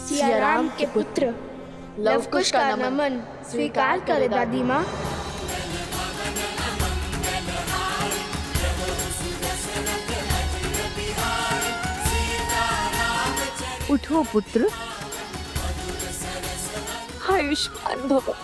सियाराम के पुत्र लवकुश का नमन स्वीकार करे दादी माँ। उठो पुत्र, आयुष्मान भव।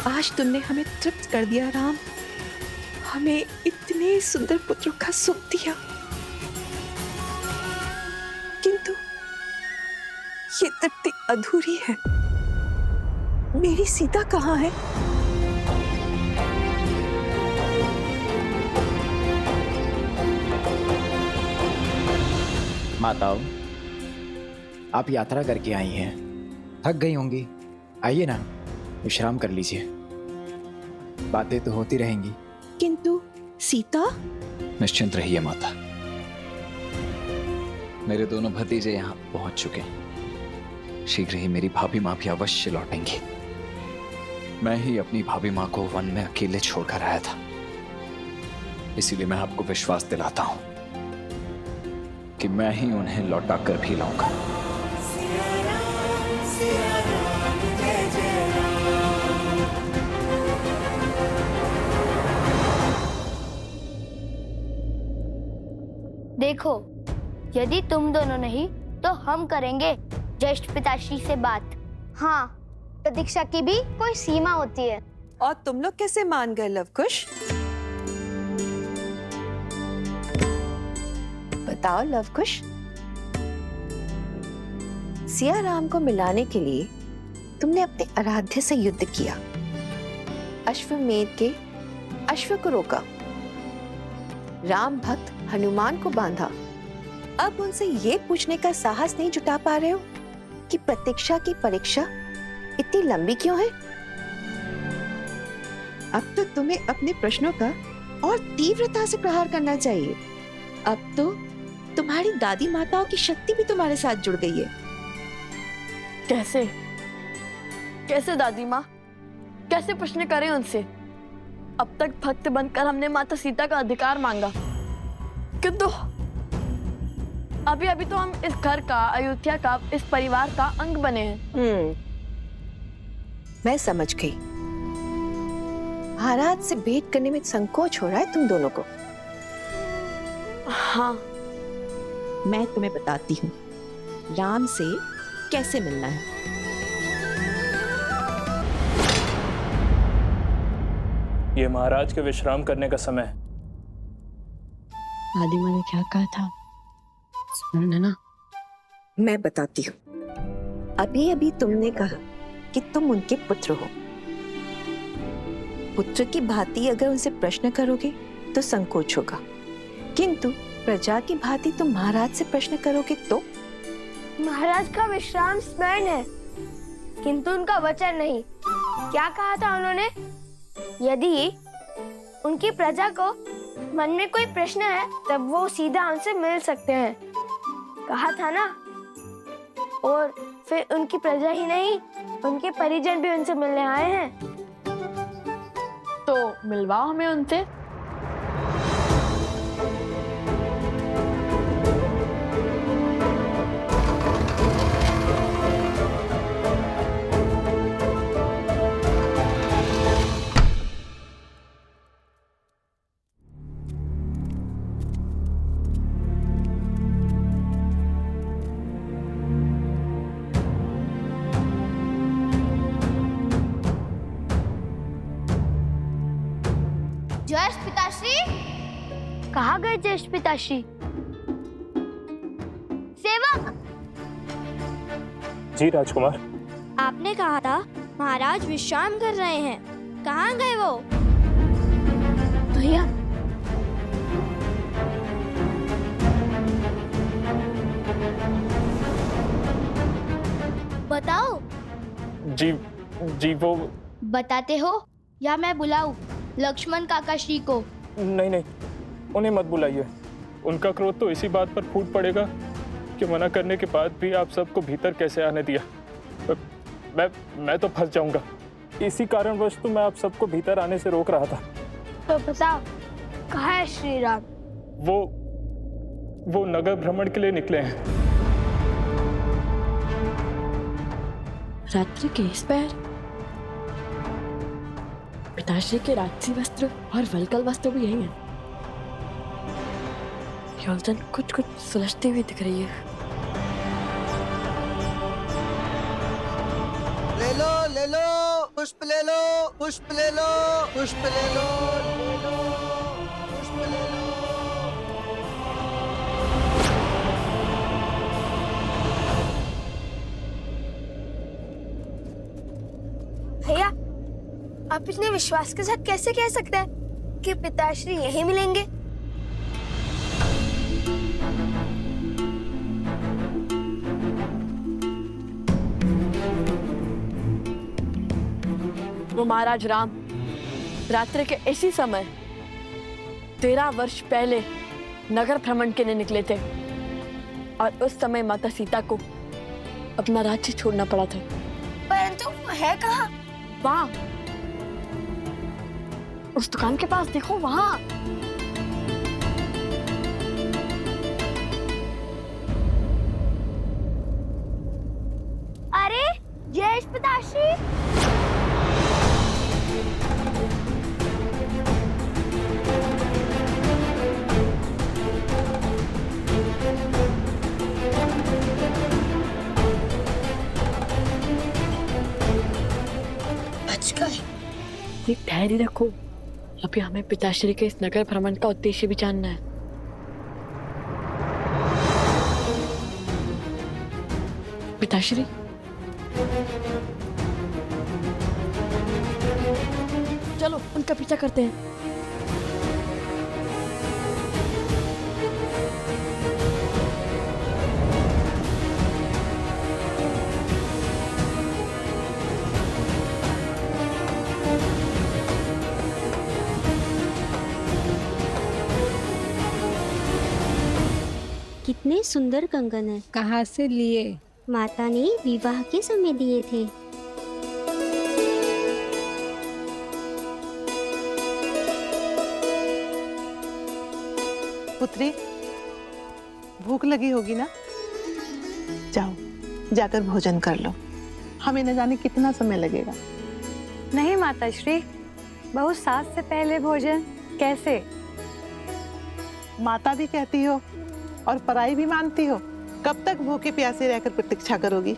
आज तुमने हमें तृप्त कर दिया राम, हमें इतने सुंदर पुत्रों का सुख दिया, किंतु ये तृप्ति अधूरी है। मेरी सीता कहाँ है? माताओं, आप यात्रा करके आई हैं, थक गई होंगी। आइए ना, विश्राम कर लीजिए, बातें तो होती रहेंगी। किंतु सीता? निश्चिंत रहिए माता, मेरे दोनों भतीजे यहाँ पहुंच चुके हैं। शीघ्र ही मेरी भाभी माँ भी अवश्य लौटेंगी। मैं ही अपनी भाभी माँ को वन में अकेले छोड़कर आया था, इसीलिए मैं आपको विश्वास दिलाता हूं कि मैं ही उन्हें लौटा कर भी लाऊंगा। देखो, यदि तुम दोनों नहीं तो हम करेंगे ज्येष्ठ पिताश्री से बात। हाँ, प्रतीक्षा की भी कोई सीमा होती है। और तुम लोग कैसे मान गए लवकुश? बताओ लवकुश, सियाराम को मिलाने के लिए तुमने अपने आराध्य से युद्ध किया, अश्वमेध के अश्व को रोका, राम भक्त हनुमान को बांधा। अब उनसे ये पूछने का साहस नहीं जुटा पा रहे हो कि प्रतीक्षा की परीक्षा इतनी लंबी क्यों है? अब तो तुम्हें अपने प्रश्नों का और तीव्रता से प्रहार करना चाहिए। अब तो तुम्हारी दादी माताओं की शक्ति भी तुम्हारे साथ जुड़ गई है। कैसे कैसे दादी माँ, कैसे प्रश्न करें उनसे? अब तक भक्त बनकर हमने माता सीता का अधिकार मांगा, किंतु अभी अभी तो हम इस घर का, अयोध्या का, इस परिवार का अंग बने हैं। मैं समझ गई। महाराज से भेंट करने में संकोच हो रहा है तुम दोनों को। हाँ, मैं तुम्हें बताती हूँ राम से कैसे मिलना है। ये महाराज के विश्राम करने का समय है। दादी माँ ने क्या कहा था स्मरण है ना? मैं बताती हूँ। अभी अभी तुमने कहा कि तुम उनके पुत्र हो। पुत्र की भांति अगर उनसे प्रश्न करोगे तो संकोच होगा, किंतु प्रजा की भांति तुम महाराज से प्रश्न करोगे तो? महाराज का विश्राम स्मरण है, किंतु उनका वचन नहीं। क्या कहा था उन्होंने? यदि उनकी प्रजा को मन में कोई प्रश्न है तब वो सीधा उनसे मिल सकते हैं, कहा था ना। और फिर उनकी प्रजा ही नहीं, उनके परिजन भी उनसे मिलने आए हैं। तो मिलवाओ हमें उनसे। ज्येष्ठ पिताश्री, कहाँ गए ज्येष्ठ पिताश्री? सेवक! जी राजकुमार। आपने कहा था महाराज विश्राम कर रहे हैं, कहाँ गए वो? भैया, बताओ। जी वो बताते हो या मैं बुलाऊं लक्ष्मण काका श्री को? नहीं नहीं, उन्हें मत बुलाइए। उनका क्रोध तो इसी बात पर फूट पड़ेगा कि मना करने के बाद भी आप सबको भीतर कैसे आने दिया। मैं तो फंस जाऊंगा। इसी कारणवश तो मैं आप सबको भीतर आने से रोक रहा था। तो बताओ कहाँ है श्री राम? वो नगर भ्रमण के लिए निकले हैं। रात्रि के इस पैर पिताश्री के राजसी वस्त्र और वलकल वस्त्र भी यही हैं। योलजन कुछ कुछ सुलझती हुई दिख रही है। ले लो, पुष्प ले लो, पुष्प ले लो, पुष्प ले लो, पुष्प ले लो। भैया, आप इतने विश्वास के साथ कैसे कह सकते हैं कि पिताश्री यहीं मिलेंगे? वो महाराज राम रात्रि के इसी समय 13 वर्ष पहले नगर भ्रमण के लिए निकले थे और उस समय माता सीता को अपना राज्य छोड़ना पड़ा था। परंतु वो है कहाँ? वहां उस दुकान के पास देखो, वहां। अरे जयेश पिताश्री! बच गए। एक धैर्य रखो, अभी हमें पिताश्री के इस नगर भ्रमण का उद्देश्य भी जानना है। पिताश्री, चलो उनका पीछा करते हैं। कितने सुंदर कंगन है। कहाँ से लिए? माता ने विवाह के समय दिए थे। पुत्री, भूख लगी होगी ना? जाओ जाकर भोजन कर लो, हमें न जाने कितना समय लगेगा। नहीं माताश्री, बहुत सास से पहले भोजन कैसे? माता भी कहती हो और पराई भी मानती हो। कब तक भूखे प्यासे रहकर प्रतीक्षा करोगी?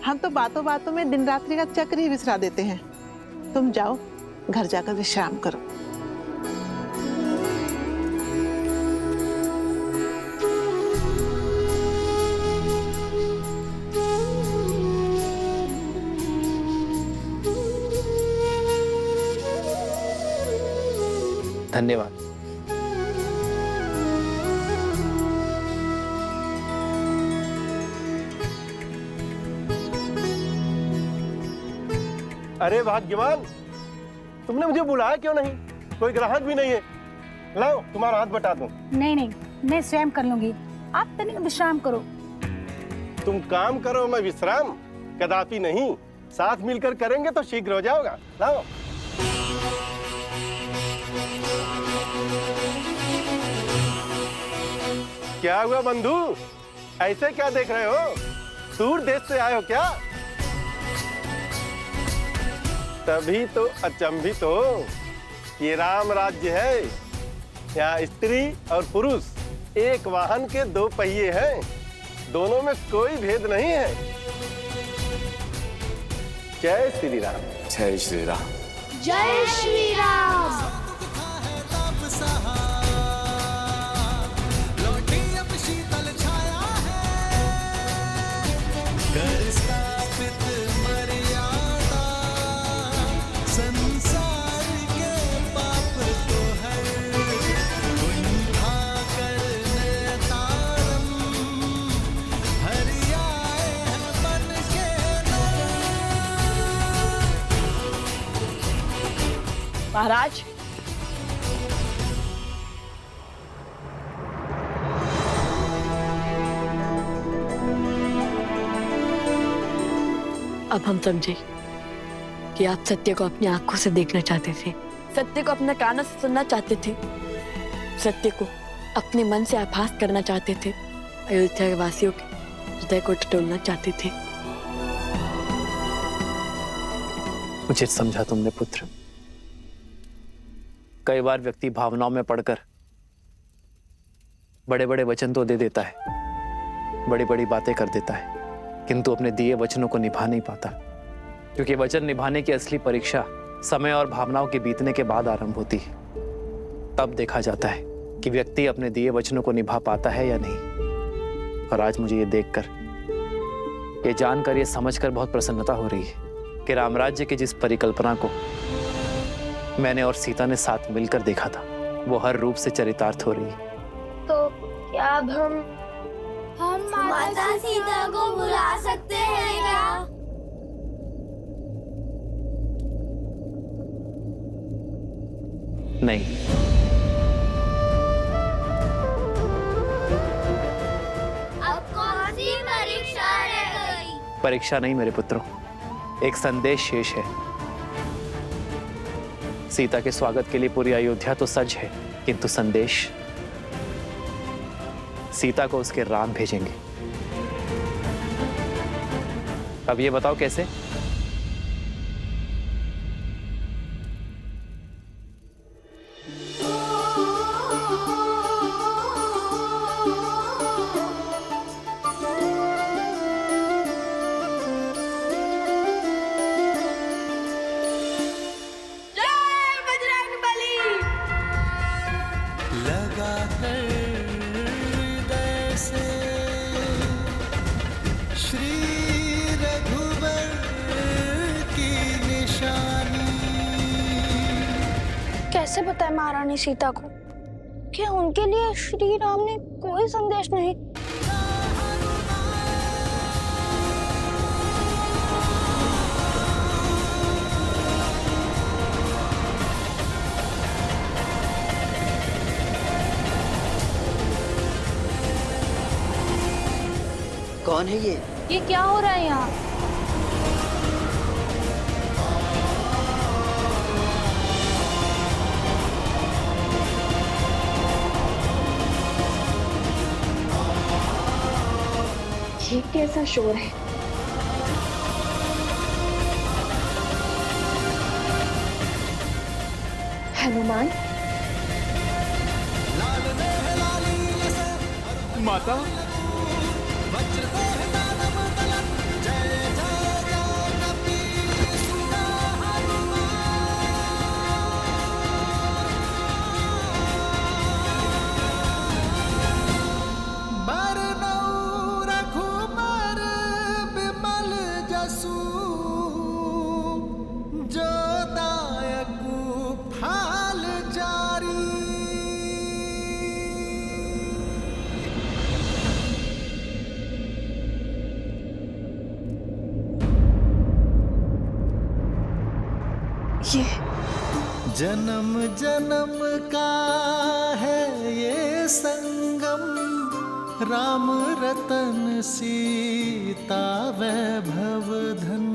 हम तो बातों बातों में दिन रात्रि का चक्र ही विसरा देते हैं। तुम जाओ, घर जाकर विश्राम करो। धन्यवाद। अरे भाग्यवान, तुमने मुझे बुलाया क्यों नहीं? कोई ग्राहक भी नहीं है। लाओ तुम्हारा हाथ बटा दूं। नहीं नहीं, मैं स्वयं कर लूंगी, आप तनिक विश्राम करो। तुम काम करो, मैं विश्राम? कदापि नहीं, साथ मिलकर करेंगे तो शीघ्र हो जाओगा। लाओ। क्या हुआ बंधु, ऐसे क्या देख रहे हो? दूर देश से आए हो क्या? तभी तो अचंभित हो। ये राम राज्य है, यहाँ स्त्री और पुरुष एक वाहन के दो पहिए हैं, दोनों में कोई भेद नहीं है। जय श्री राम। जय श्री राम। जय श्री राम। महाराज, अब हम समझे कि आप सत्य को अपनी आंखों से देखना चाहते थे, सत्य को अपने कानों से सुनना चाहते थे, सत्य को अपने मन से आभास करना चाहते थे, अयोध्या के वासियों के हृदय को टटोलना चाहते थे। उचित समझा तुमने पुत्र। कई बार व्यक्ति भावनाओं में पड़कर बड़े बड़े वचन तो दे देता है, बड़ी बड़ी बातें कर देता है, किंतु अपने दिए वचनों को निभा नहीं पाता, क्योंकि वचन निभाने की असली परीक्षा समय और भावनाओं के बीतने के बाद आरंभ होती है। तब देखा जाता है कि व्यक्ति अपने दिए वचनों को निभा पाता है या नहीं। और आज मुझे ये देखकर, ये जानकर, ये समझकर बहुत प्रसन्नता हो रही है कि रामराज्य की जिस परिकल्पना को मैंने और सीता ने साथ मिलकर देखा था, वो हर रूप से चरितार्थ हो रही है। तो क्या अब हम माता सीता को बुला सकते हैं क्या? नहीं, अब कौन सी परीक्षा रह गई? परीक्षा नहीं मेरे पुत्रों, एक संदेश शेष है। सीता के स्वागत के लिए पूरी अयोध्या तो सज है, किंतु संदेश सीता को उसके राम भेजेंगे। अब ये बताओ कैसे? कैसे बताए महारानी सीता को कि उनके लिए श्री राम ने कोई संदेश नहीं? कौन है ये क्या हो रहा है यहाँ? ये कैसा शोर है? हनुमान, माता, जन्म जन्म का है ये संगम, राम रतन सीता वैभव धन।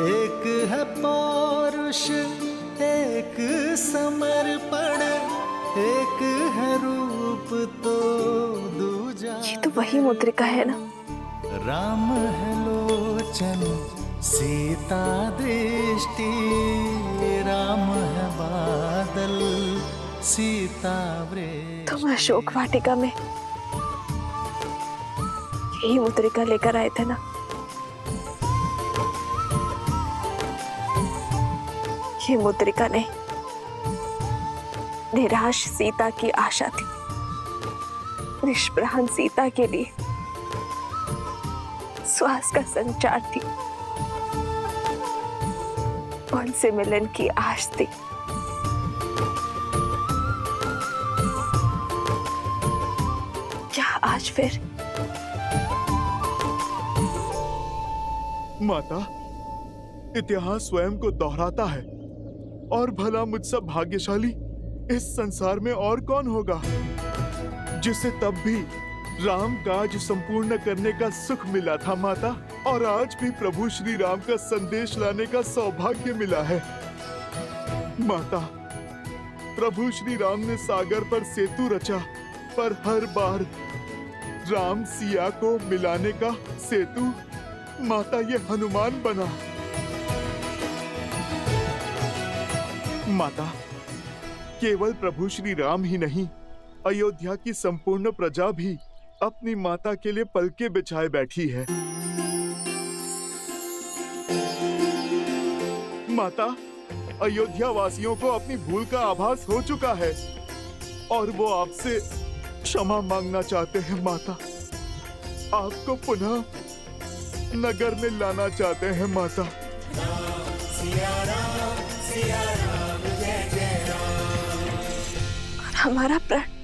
एक है पौरुष, एक समर्पण, एक है रूप तो दूजा। ये तो वही मुद्रिका है ना? राम है लोचन, सीता दृष्टि, राम है बादल, सीता वृक्ष। तुम अशोक वाटिका में यही मुद्रिका लेकर आए थे ना? ये मुद्रिका नहीं, निराश सीता की आशा थी, निष्प्राण सीता के लिए श्वास का संचार थी, उनसे मिलन की आश थी। क्या आज फिर? माता, इतिहास स्वयं को दोहराता है। और भला मुझसे भाग्यशाली इस संसार में और कौन होगा जिसे तब भी राम काज संपूर्ण करने का सुख मिला था माता, और आज भी प्रभु श्री राम का संदेश लाने का सौभाग्य मिला है। माता, प्रभु श्री राम ने सागर पर सेतु रचा, पर हर बार राम सिया को मिलाने का सेतु माता ये हनुमान बना। माता, केवल प्रभु श्री राम ही नहीं, अयोध्या की संपूर्ण प्रजा भी अपनी माता के लिए पलके बिछाए बैठी है। माता, अयोध्या वासियों को अपनी भूल का आभास हो चुका है और वो आपसे क्षमा मांगना चाहते हैं। माता, आपको पुनः नगर में लाना चाहते हैं। माता, और हमारा प्राण,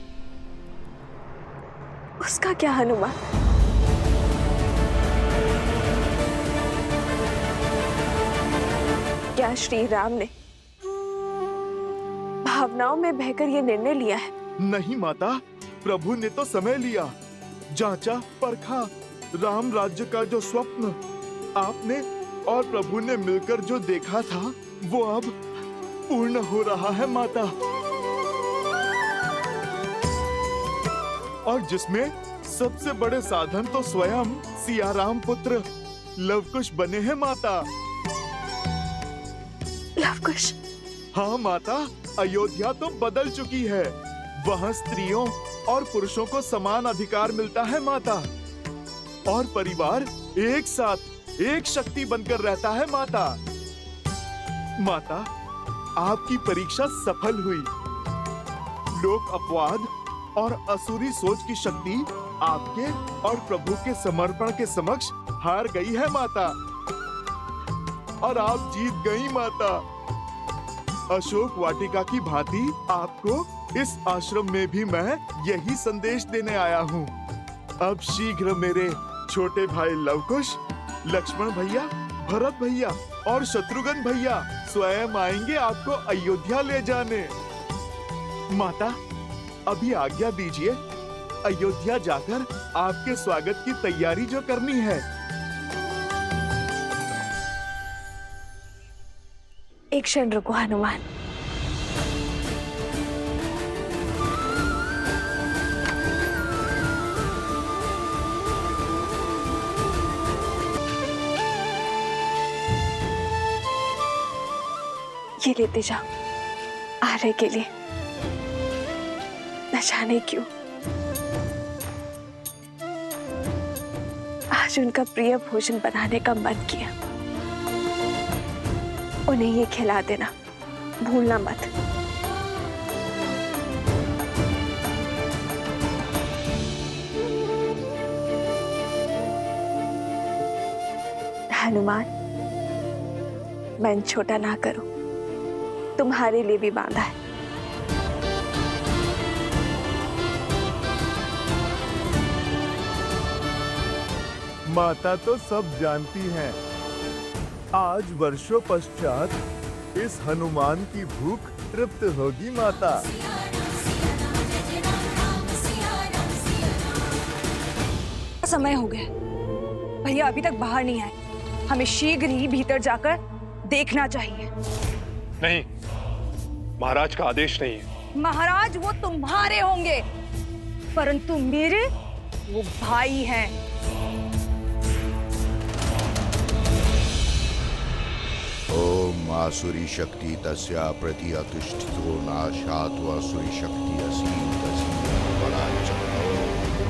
उसका क्या हनुमान? क्या श्री राम ने भावनाओं में बहकर ये निर्णय लिया है? नहीं माता, प्रभु ने तो समय लिया, जांचा परखा। राम राज्य का जो स्वप्न आपने और प्रभु ने मिलकर जो देखा था वो अब पूर्ण हो रहा है माता, और जिसमें सबसे बड़े साधन तो स्वयं सियाराम पुत्र लवकुश बने हैं माता। लवकुश? हाँ माता, अयोध्या तो बदल चुकी है। वहाँ स्त्रियों और पुरुषों को समान अधिकार मिलता है माता, और परिवार एक साथ एक शक्ति बनकर रहता है माता। माता, आपकी परीक्षा सफल हुई। लोक अपवाद और असुरी सोच की शक्ति आपके और प्रभु के समर्पण के समक्ष हार गई है माता, और आप जीत गई माता। अशोक वाटिका की भांति आपको इस आश्रम में भी मैं यही संदेश देने आया हूँ। अब शीघ्र मेरे छोटे भाई लवकुश, लक्ष्मण भैया, भरत भैया और शत्रुघ्न भैया स्वयं आएंगे आपको अयोध्या ले जाने। माता, अभी आज्ञा दीजिए, अयोध्या जाकर आपके स्वागत की तैयारी जो करनी है। एक क्षण रुको हनुमान। ये लेते जाओ आर्य के लिए। न जाने क्यों आज उनका प्रिय भोजन बनाने का मन किया। उन्हें ये खिला देना, भूलना मत। हनुमान, मन छोटा ना करो, तुम्हारे लिए भी बांधा है। माता तो सब जानती हैं। आज वर्षों पश्चात इस हनुमान की भूख तृप्त होगी माता। समय हो गया, भैया अभी तक बाहर नहीं आए। हमें शीघ्र ही भीतर जाकर देखना चाहिए। नहीं, महाराज का आदेश नहीं है। महाराज वो तुम्हारे होंगे, परंतु मेरे वो भाई हैं। ओम आसुरी शक्ति तस्या प्रति अतिष्ठितो नाशात् आसुरी शक्ति असीम तसीम बलाय चक्रो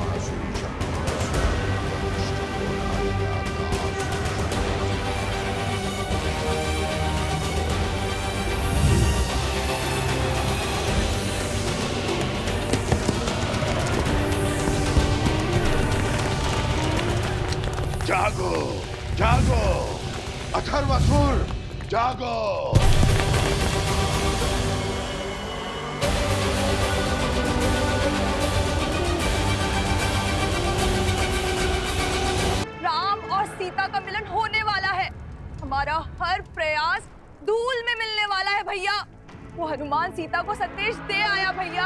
आसुरी शक्ति तस्या प्रति अतिष्ठितो नाशात्। जागो, जागो, अथर्वसुर, जागो। राम और सीता का मिलन होने वाला है। हमारा हर वो हनुमान सीता को संदेश दे आया भैया।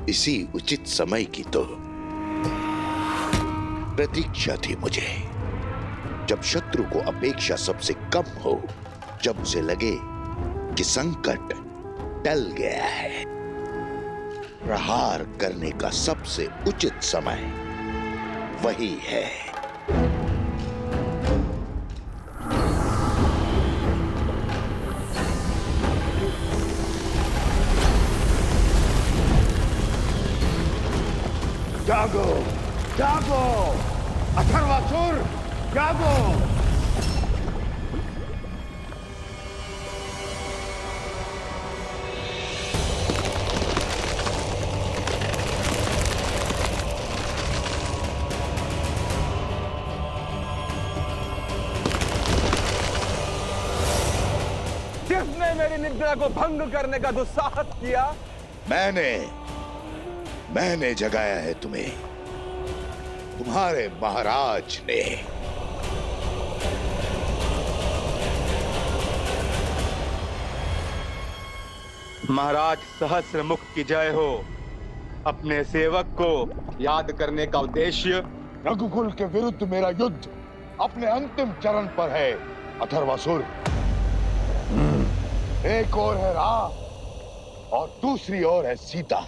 इसी उचित समय की तो प्रतीक्षा थी मुझे, जब शत्रु को अपेक्षा सबसे कम हो, जब उसे लगे कि संकट टल गया है। प्रहार करने का सबसे उचित समय वही है। जागो, जागो, अथर्वासुर, जागो। किसने मेरी निद्रा को भंग करने का दुस्साहस किया? मैंने जगाया है तुम्हें, तुम्हारे महाराज ने। महाराज सहस्र मुख की जय हो। अपने सेवक को याद करने का उद्देश्य रघुकुल के विरुद्ध मेरा युद्ध अपने अंतिम चरण पर है अथर्वासुर। एक ओर है राम और दूसरी ओर है सीता।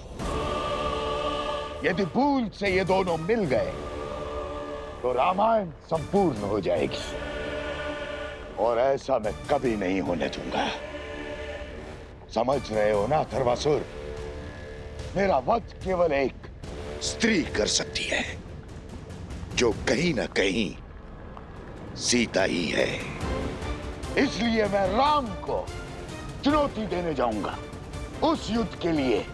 यदि भूल से ये दोनों मिल गए तो रामायण संपूर्ण हो जाएगी, और ऐसा मैं कभी नहीं होने दूंगा। समझ रहे हो ना अथर्वासुर? मेरा वध केवल एक स्त्री कर सकती है, जो कहीं ना कहीं सीता ही है। इसलिए मैं राम को चुनौती देने जाऊंगा, उस युद्ध के लिए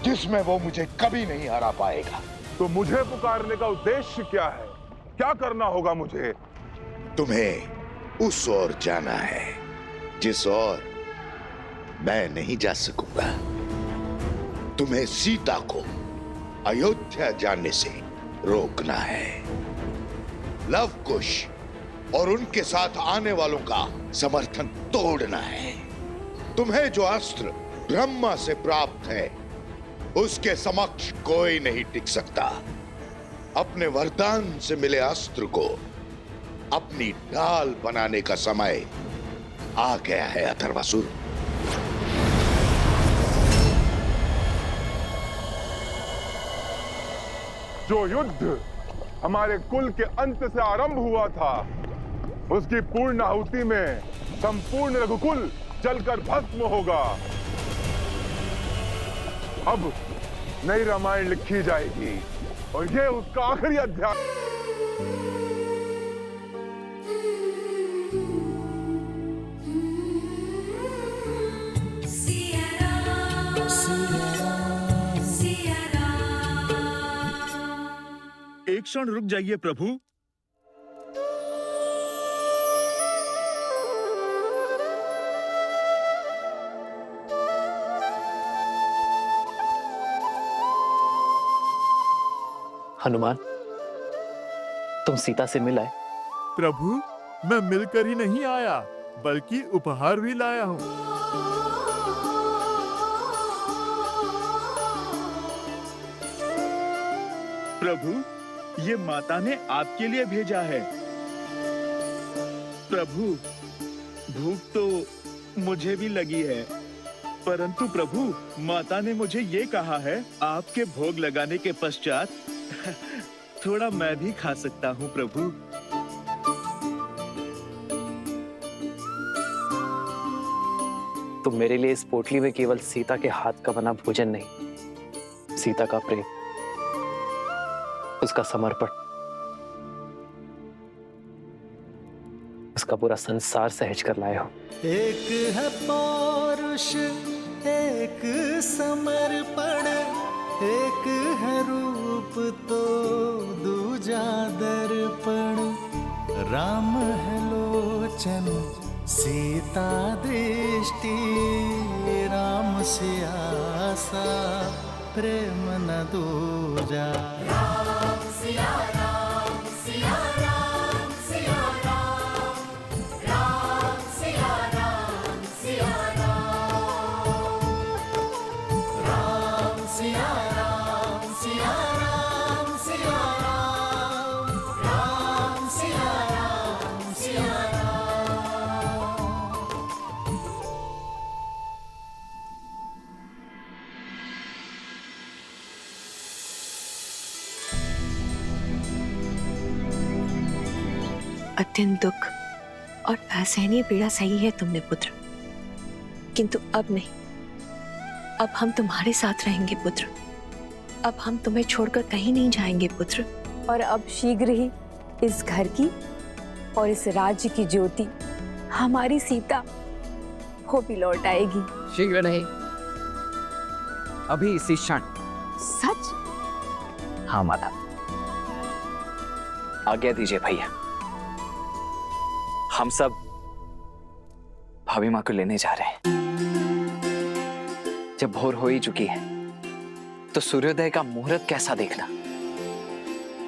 जिसमें वो मुझे कभी नहीं हरा पाएगा। तो मुझे पुकारने का उद्देश्य क्या है? क्या करना होगा मुझे? तुम्हें उस ओर जाना है जिस ओर मैं नहीं जा सकूंगा। तुम्हें सीता को अयोध्या जाने से रोकना है। लव कुश और उनके साथ आने वालों का समर्थन तोड़ना है। तुम्हें जो अस्त्र ब्रह्मा से प्राप्त है, उसके समक्ष कोई नहीं टिक सकता। अपने वरदान से मिले अस्त्र को अपनी ढाल बनाने का समय आ गया है अथर्वासुर। जो युद्ध हमारे कुल के अंत से आरंभ हुआ था, उसकी पूर्ण आहुति में संपूर्ण रघुकुल जलकर भस्म होगा। अब नई रामायण लिखी जाएगी और ये उसका आखिरी अध्याय। एक क्षण रुक जाइए प्रभु। हनुमान, तुम सीता से मिल आए? प्रभु, मैं मिलकर ही नहीं आया, बल्कि उपहार भी लाया हूँ। प्रभु, ये माता ने आपके लिए भेजा है। प्रभु, भूख तो मुझे भी लगी है, परंतु प्रभु, माता ने मुझे ये कहा है, आपके भोग लगाने के पश्चात थोड़ा मैं भी खा सकता हूँ प्रभु। तुम मेरे लिए इस पोटली में केवल सीता के हाथ का बना भोजन नहीं, सीता का प्रेम, उसका समर्पण, उसका पूरा संसार सहज कर लाए हो। एक है पौरुष, एक समर्पण, एक है रूप तो दूजा दर्पण। राम है लोचन, सीता दृष्टि, राम से आसा प्रेम न दूजा। राम सिया राम, सिया राम, सिया राम, राम सिया अत्यंत दुख और असहनीय पीड़ा सही है तुमने पुत्र, किंतु अब नहीं। अब हम तुम्हारे साथ रहेंगे पुत्र। अब हम तुम्हें छोड़कर कहीं नहीं जाएंगे पुत्र। और अब शीघ्र ही इस घर की और इस राज्य की ज्योति हमारी सीता वो भी लौट आएगी। शीघ्र नहीं, अभी इसी क्षण। सच? हाँ माता, आज्ञा दीजिए भैया, हम सब भाभी माँ को लेने जा रहे हैं। जब भोर हो ही चुकी है तो सूर्योदय का मुहूर्त कैसा देखना,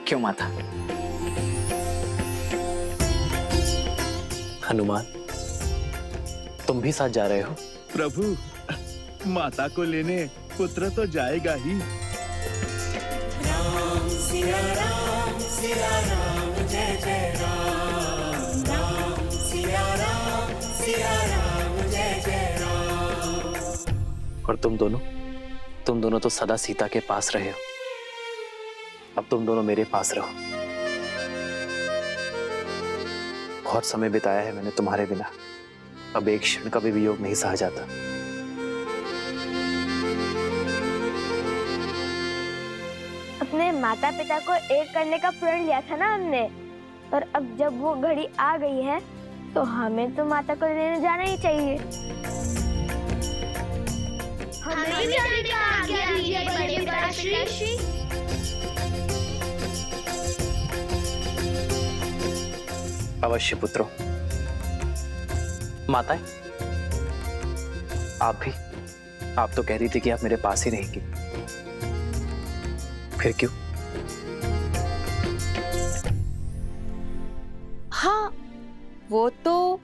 क्यों माता? हनुमान, तुम भी साथ जा रहे हो? प्रभु, माता को लेने पुत्र तो जाएगा ही। राम सिया राम जय जय राम, राम सिया राम जय जय राम। और तुम दोनों तो सदा सीता के पास रहे हो, अब तुम दोनों मेरे पास रहो। बहुत समय बिताया है मैंने तुम्हारे बिना, अब एक क्षण का भी वियोग नहीं सहा जाता। अपने माता पिता को एक करने का प्रण लिया था ना हमने, और अब जब वो घड़ी आ गई है तो हमें तो माता को लेने जाना ही चाहिए। हमें भी जाने का आज्ञा दीजिए बड़े पिताश्री। अवश्य पुत्रों। माताएं, आप तो कह रही थी कि आप मेरे पास ही रहेंगी, फिर क्यों? हाँ, वो तो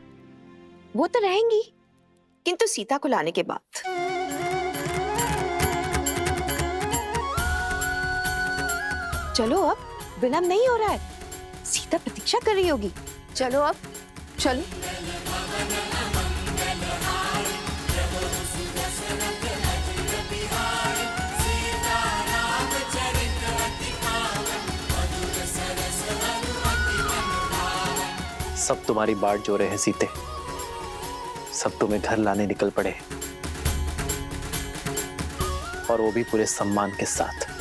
रहेंगी, किंतु सीता को लाने के बाद। चलो अब, विलंब नहीं हो रहा है, सीता प्रतीक्षा कर रही होगी। चलो अब, चलो। सब तुम्हारी बाट जो रहे हैं सीते, सब तुम्हें घर लाने निकल पड़े, और वो भी पूरे सम्मान के साथ।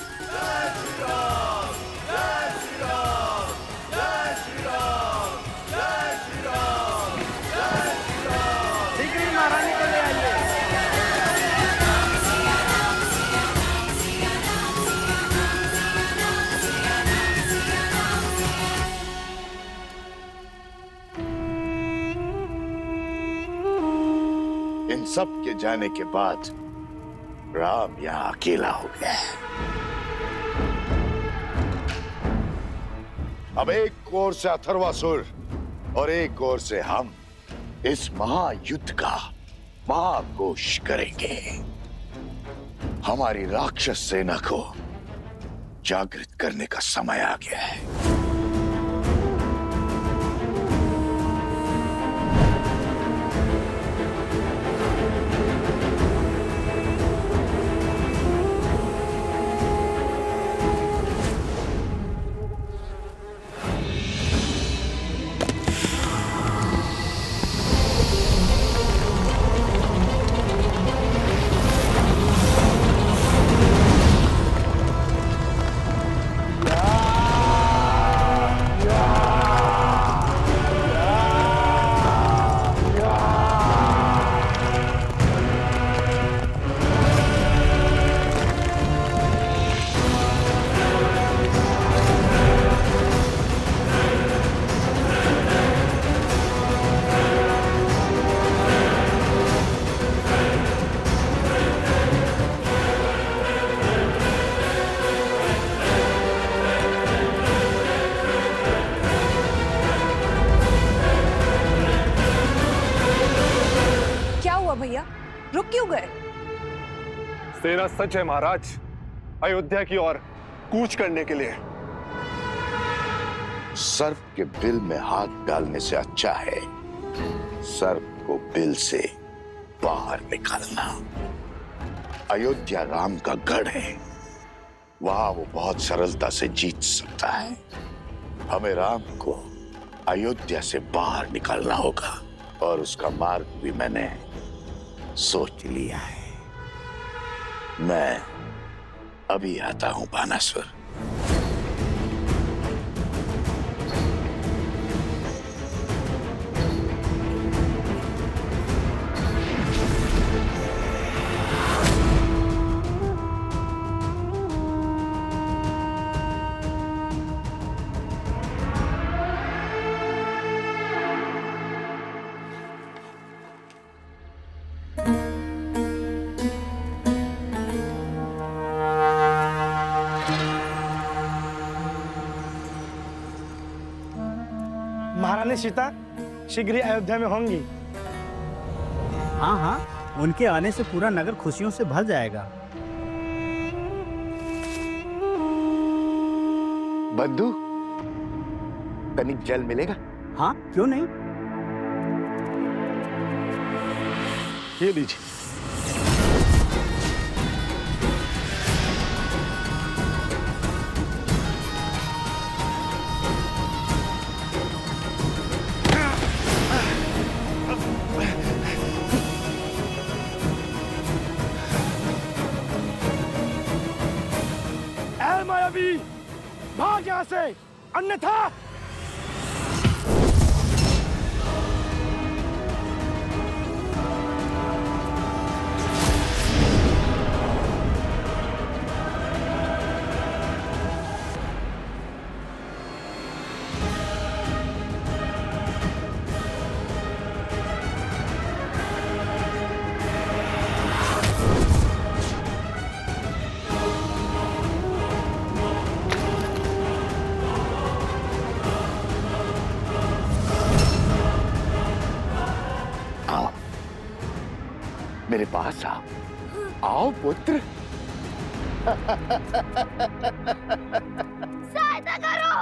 इन सब के जाने के बाद राम यहाँ अकेला हो गया है। अब एक ओर से अथर्वासुर और एक ओर से हम इस महायुद्ध का महाघोष करेंगे। हमारी राक्षस सेना को जागृत करने का समय आ गया है। भैया, रुक क्यों गए? सेना सच है महाराज, अयोध्या की ओर कूच करने के लिए। सर्प के बिल में हाथ डालने से अच्छा है सर्प को बिल से बाहर निकालना। अयोध्या राम का गढ़ है, वहां वो बहुत सरलता से जीत सकता है। हमें राम को अयोध्या से बाहर निकालना होगा और उसका मार्ग भी मैंने सोच लिया है। मैं अभी आता हूं बानासुर। महारानी सीता शीघ्र ही अयोध्या में होंगी। हाँ हाँ, उनके आने से पूरा नगर खुशियों से भर जाएगा। बंधु, तनिक जल मिलेगा? हाँ, क्यों नहीं। ये लीजिए। मायावी, भाग यहाँ से, अन्यथा। मेरे पास आओ, आओ पुत्र। सहायता करो।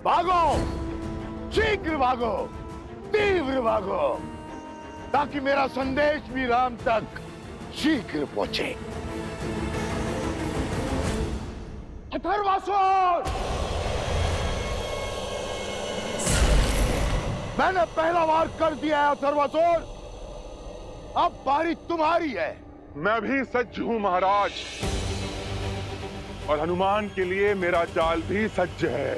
भागो, शीघ्र भागो, तीव्र भागो, ताकि मेरा संदेश भी राम तक शीघ्र पहुंचे। अथर्वासुर, मैंने पहला वार कर दिया है अथर्वासुर, अब बारी तुम्हारी है। मैं भी सज्ज हूं महाराज, और हनुमान के लिए मेरा जाल भी सज्ज है।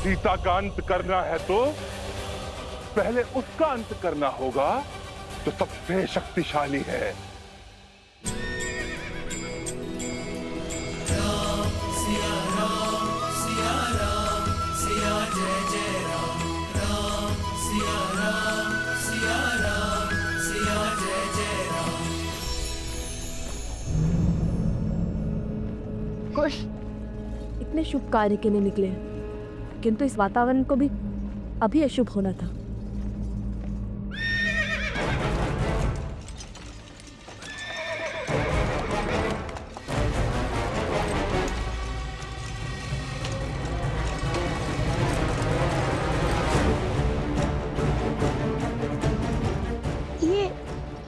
सीता का अंत करना है तो पहले उसका अंत करना होगा जो सबसे शक्तिशाली है। कुश इतने शुभ कार्य के लिए निकले, किंतु इस वातावरण को भी अभी अशुभ होना था।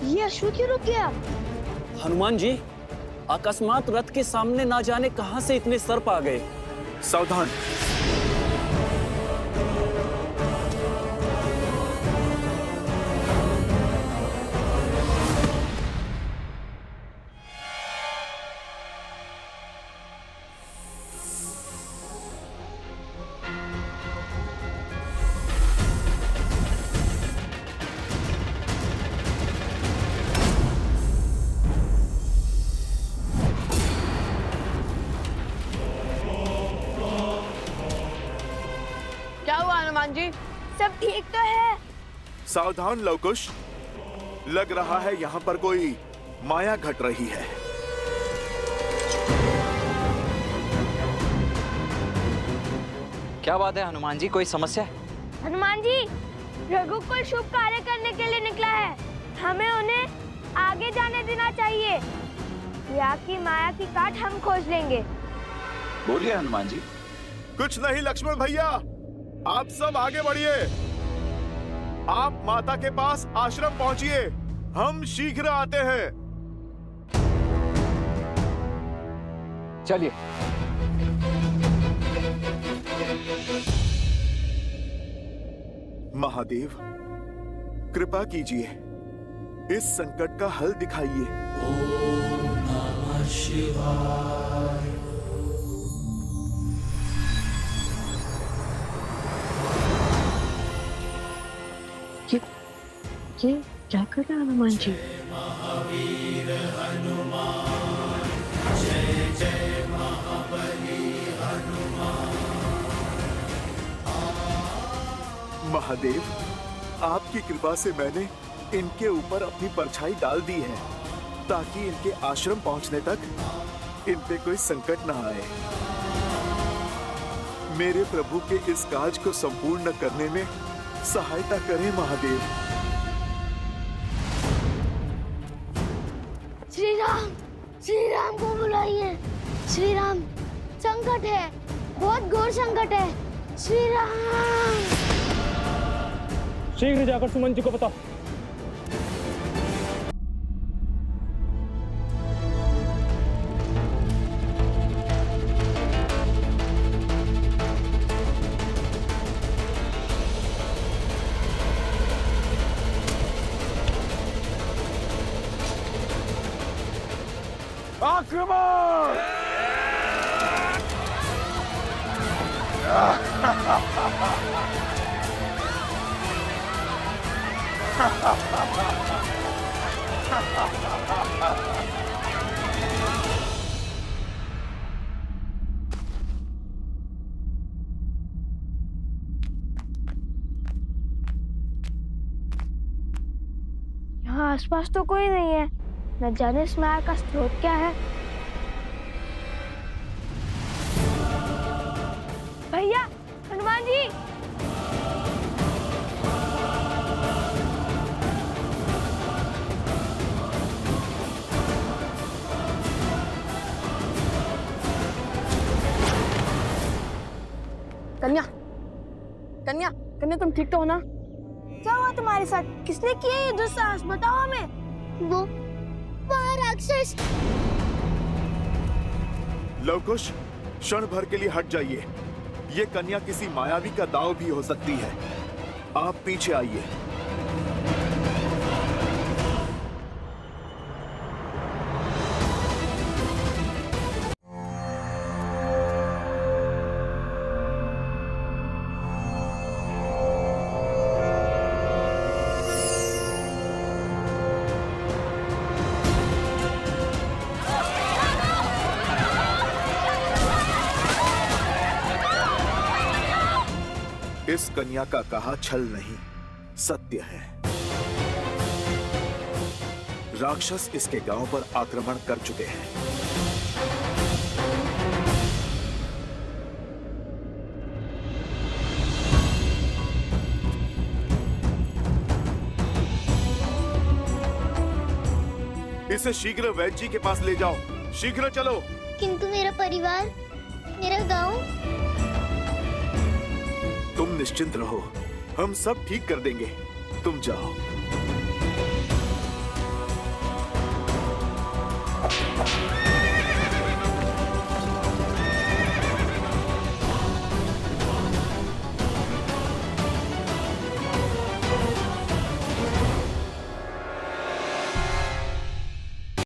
ये अश्व क्यों रुक गया? हनुमान जी, अकस्मात रथ के सामने ना जाने कहां से इतने सर्प आ गए। सावधान। हनुमान जी, सब ठीक तो है? सावधान लवकुश, लग रहा है यहाँ पर कोई माया घट रही है। क्या बात है हनुमान जी, कोई समस्या है? हनुमान जी, रघुकुल शुभ कार्य करने के लिए निकला है, हमें उन्हें आगे जाने देना चाहिए। या की माया की काट हम खोज लेंगे। बोलिए हनुमान जी। कुछ नहीं लक्ष्मण भैया, आप सब आगे बढ़िए। आप माता के पास आश्रम पहुंचिए, हम शीघ्र आते हैं। चलिए। महादेव, कृपा कीजिए, इस संकट का हल दिखाइए। ओम नमः शिवाय। ये क्या कर रहा है हनुमान जी? महावीर हनुमान, जय जय महाबली हनुमान। महादेव, आपकी कृपा से मैंने इनके ऊपर अपनी परछाई डाल दी है ताकि इनके आश्रम पहुंचने तक इन पे कोई संकट ना आए। मेरे प्रभु के इस काज को संपूर्ण करने में सहायता करें महादेव। श्री राम को बुलाइए। श्री राम, संकट है, बहुत घोर संकट है। श्री राम। शीघ्र जाकर सुमन जी को बताओ। आक्रमण! यहाँ आसपास तो कोई नहीं है, न जाने इस माया का स्रोत क्या है। भैया, हनुमान जी। कन्या, कन्या, कन्या, तुम ठीक तो हो ना? क्या हुआ तुम्हारे साथ? किसने किया ये दुस्साहस? बताओ हमें। वो राक्षस। लवकुश, क्षण भर के लिए हट जाइए। ये कन्या किसी मायावी का दाव भी हो सकती है। आप पीछे आइए। इस कन्या का कहा छल नहीं, सत्य है। राक्षस इसके गांव पर आक्रमण कर चुके हैं। इसे शीघ्र वैद्य जी के पास ले जाओ। शीघ्र चलो। किंतु मेरा परिवार, मेरा गांव। तुम निश्चिंत रहो, हम सब ठीक कर देंगे। तुम जाओ।